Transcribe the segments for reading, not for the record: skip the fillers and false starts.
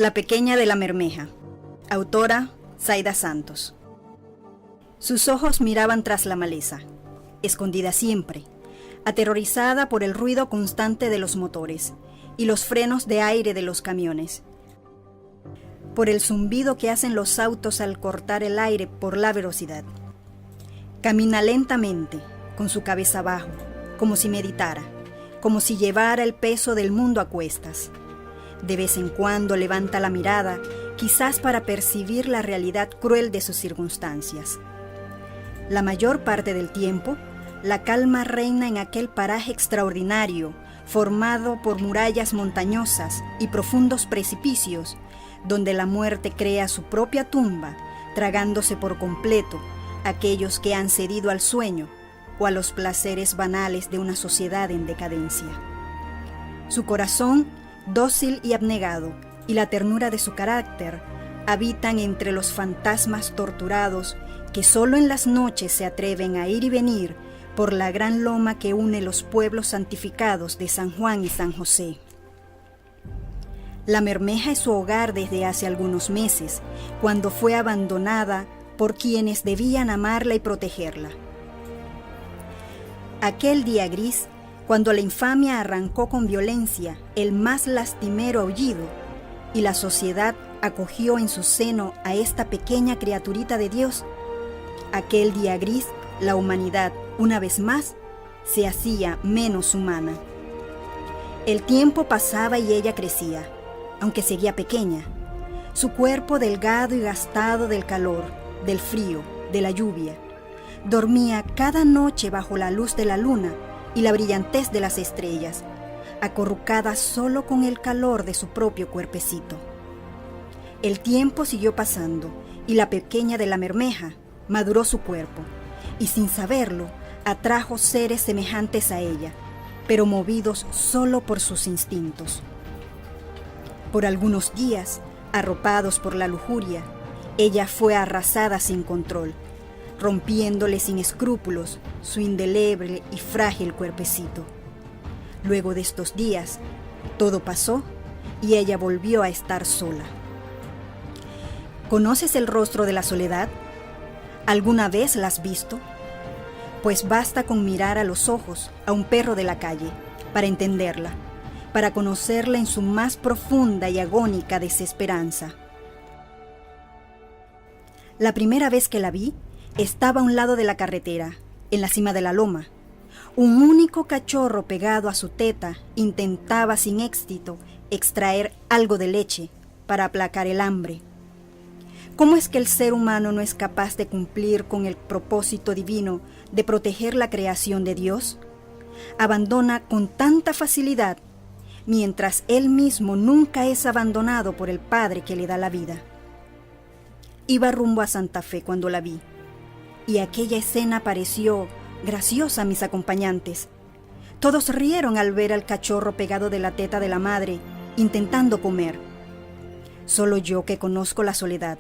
La pequeña de la Mermeja. Autora Zaida Santos. Sus ojos miraban tras la maleza, escondida siempre, aterrorizada por el ruido constante de los motores y los frenos de aire de los camiones, por el zumbido que hacen los autos al cortar el aire por la velocidad. Camina lentamente, con su cabeza abajo, como si meditara, como si llevara el peso del mundo a cuestas. De vez en cuando levanta la mirada, quizás para percibir la realidad cruel de sus circunstancias. La mayor parte del tiempo, la calma reina en aquel paraje extraordinario, formado por murallas montañosas y profundos precipicios, donde la muerte crea su propia tumba, tragándose por completo aquellos que han cedido al sueño o a los placeres banales de una sociedad en decadencia. Su corazón, dócil y abnegado, y la ternura de su carácter, habitan entre los fantasmas torturados que solo en las noches se atreven a ir y venir por la gran loma que une los pueblos santificados de San Juan y San José. La Mermeja es su hogar desde hace algunos meses, cuando fue abandonada por quienes debían amarla y protegerla. Aquel día gris, cuando la infamia arrancó con violencia el más lastimero aullido y la sociedad acogió en su seno a esta pequeña criaturita de Dios, aquel día gris, la humanidad, una vez más, se hacía menos humana. El tiempo pasaba y ella crecía, aunque seguía pequeña. Su cuerpo delgado y gastado del calor, del frío, de la lluvia, dormía cada noche bajo la luz de la luna y la brillantez de las estrellas, acurrucada solo con el calor de su propio cuerpecito. El tiempo siguió pasando y la pequeña de la Mermeja maduró su cuerpo y sin saberlo atrajo seres semejantes a ella, pero movidos solo por sus instintos. Por algunos días, arropados por la lujuria, ella fue arrasada sin control, rompiéndole sin escrúpulos su indeleble y frágil cuerpecito. Luego de estos días, todo pasó y ella volvió a estar sola. ¿Conoces el rostro de la soledad? ¿Alguna vez la has visto? Pues basta con mirar a los ojos a un perro de la calle para entenderla, para conocerla en su más profunda y agónica desesperanza. La primera vez que la vi, estaba a un lado de la carretera, en la cima de la loma. Un único cachorro pegado a su teta intentaba sin éxito extraer algo de leche para aplacar el hambre. ¿Cómo es que el ser humano no es capaz de cumplir con el propósito divino de proteger la creación de Dios? Abandona con tanta facilidad, mientras él mismo nunca es abandonado por el Padre que le da la vida. Iba rumbo a Santa Fe cuando la vi, y aquella escena pareció graciosa a mis acompañantes. Todos rieron al ver al cachorro pegado de la teta de la madre, intentando comer. Solo yo, que conozco la soledad,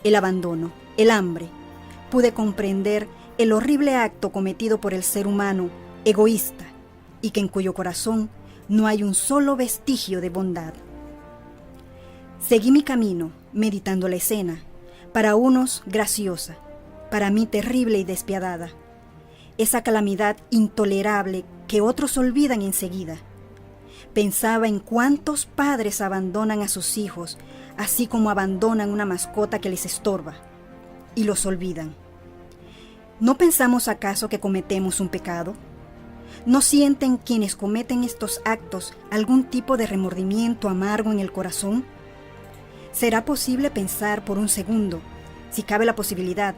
el abandono, el hambre, pude comprender el horrible acto cometido por el ser humano egoísta y que en cuyo corazón no hay un solo vestigio de bondad. Seguí mi camino, meditando la escena, para unos graciosa, para mí terrible y despiadada, esa calamidad intolerable que otros olvidan enseguida. Pensaba en cuántos padres abandonan a sus hijos, así como abandonan una mascota que les estorba, y los olvidan. ¿No pensamos acaso que cometemos un pecado? ¿No sienten quienes cometen estos actos algún tipo de remordimiento amargo en el corazón? ¿Será posible pensar por un segundo, si cabe la posibilidad,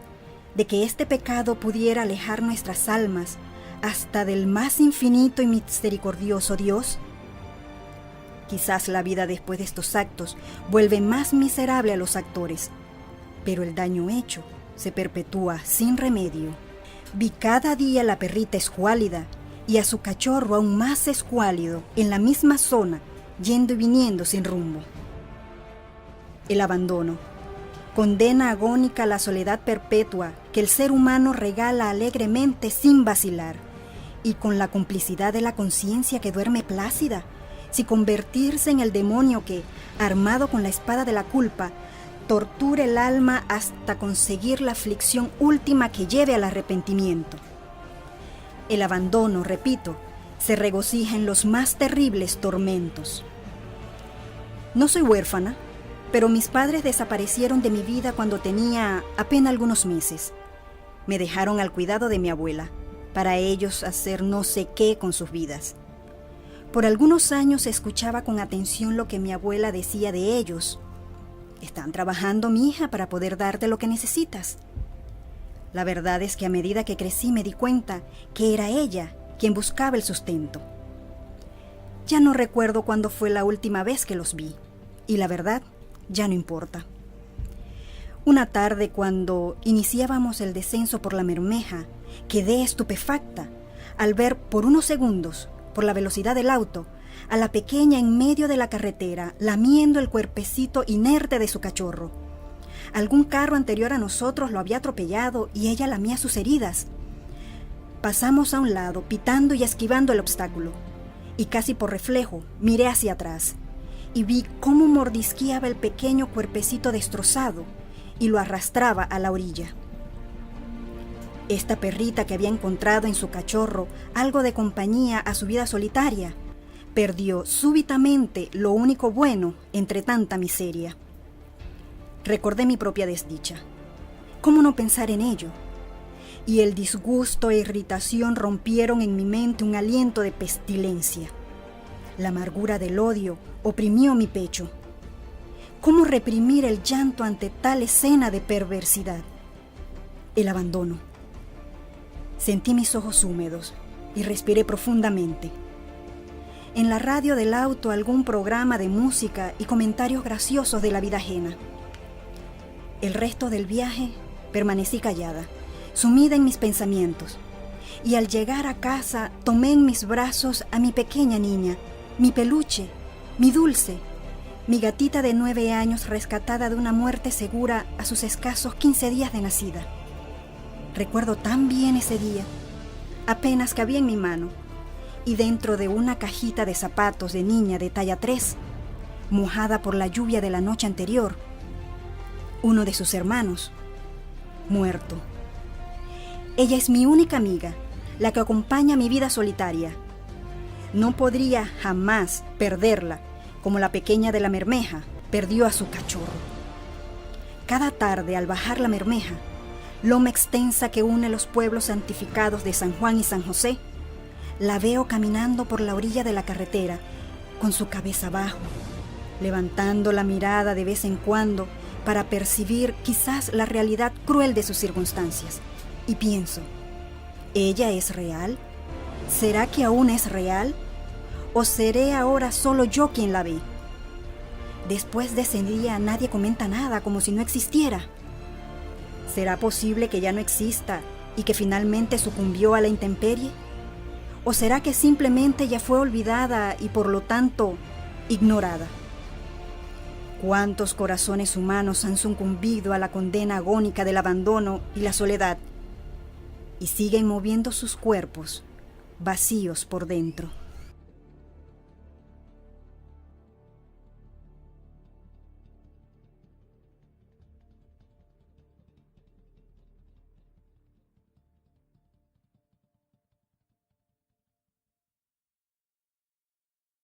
de que este pecado pudiera alejar nuestras almas hasta del más infinito y misericordioso Dios? Quizás la vida después de estos actos vuelve más miserable a los actores, pero el daño hecho se perpetúa sin remedio. Vi cada día la perrita escuálida y a su cachorro aún más escuálido en la misma zona, yendo y viniendo sin rumbo. El abandono, condena agónica a la soledad perpetua que el ser humano regala alegremente sin vacilar, y con la complicidad de la conciencia que duerme plácida, si convertirse en el demonio que, armado con la espada de la culpa, tortura el alma hasta conseguir la aflicción última que lleve al arrepentimiento. El abandono, repito, se regocija en los más terribles tormentos. No soy huérfana, pero mis padres desaparecieron de mi vida cuando tenía apenas algunos meses. Me dejaron al cuidado de mi abuela, para ellos hacer no sé qué con sus vidas. Por algunos años escuchaba con atención lo que mi abuela decía de ellos. Están trabajando, mi hija, para poder darte lo que necesitas. La verdad es que a medida que crecí me di cuenta que era ella quien buscaba el sustento. Ya no recuerdo cuándo fue la última vez que los vi, y la verdad ya no importa. Una tarde, cuando iniciábamos el descenso por la Bermeja, quedé estupefacta al ver por unos segundos, por la velocidad del auto, a la pequeña en medio de la carretera, lamiendo el cuerpecito inerte de su cachorro. Algún carro anterior a nosotros lo había atropellado y ella lamía sus heridas. Pasamos a un lado, pitando y esquivando el obstáculo, y casi por reflejo miré hacia atrás y vi cómo mordisqueaba el pequeño cuerpecito destrozado y lo arrastraba a la orilla. Esta perrita que había encontrado en su cachorro algo de compañía a su vida solitaria, perdió súbitamente lo único bueno entre tanta miseria. Recordé mi propia desdicha. ¿Cómo no pensar en ello? Y el disgusto e irritación rompieron en mi mente un aliento de pestilencia. La amargura del odio oprimió mi pecho. ¿Cómo reprimir el llanto ante tal escena de perversidad? El abandono. Sentí mis ojos húmedos y respiré profundamente. En la radio del auto algún programa de música y comentarios graciosos de la vida ajena. El resto del viaje permanecí callada, sumida en mis pensamientos, y al llegar a casa tomé en mis brazos a mi pequeña niña, mi peluche, mi dulce, mi gatita de 9 años rescatada de una muerte segura a sus escasos 15 días de nacida. Recuerdo tan bien ese día, apenas cabía en mi mano, y dentro de una cajita de zapatos de niña de talla 3, mojada por la lluvia de la noche anterior, uno de sus hermanos, muerto. Ella es mi única amiga, la que acompaña mi vida solitaria. No podría jamás perderla, como la pequeña de la Bermeja perdió a su cachorro. Cada tarde, al bajar la Bermeja, loma extensa que une los pueblos santificados de San Juan y San José, la veo caminando por la orilla de la carretera, con su cabeza abajo, levantando la mirada de vez en cuando para percibir quizás la realidad cruel de sus circunstancias. Y pienso, ¿ella es real? ¿Será que aún es real? ¿O seré ahora solo yo quien la ve? Después de ese día nadie comenta nada, como si no existiera. ¿Será posible que ya no exista y que finalmente sucumbió a la intemperie? ¿O será que simplemente ya fue olvidada y por lo tanto ignorada? ¿Cuántos corazones humanos han sucumbido a la condena agónica del abandono y la soledad y siguen moviendo sus cuerpos vacíos por dentro?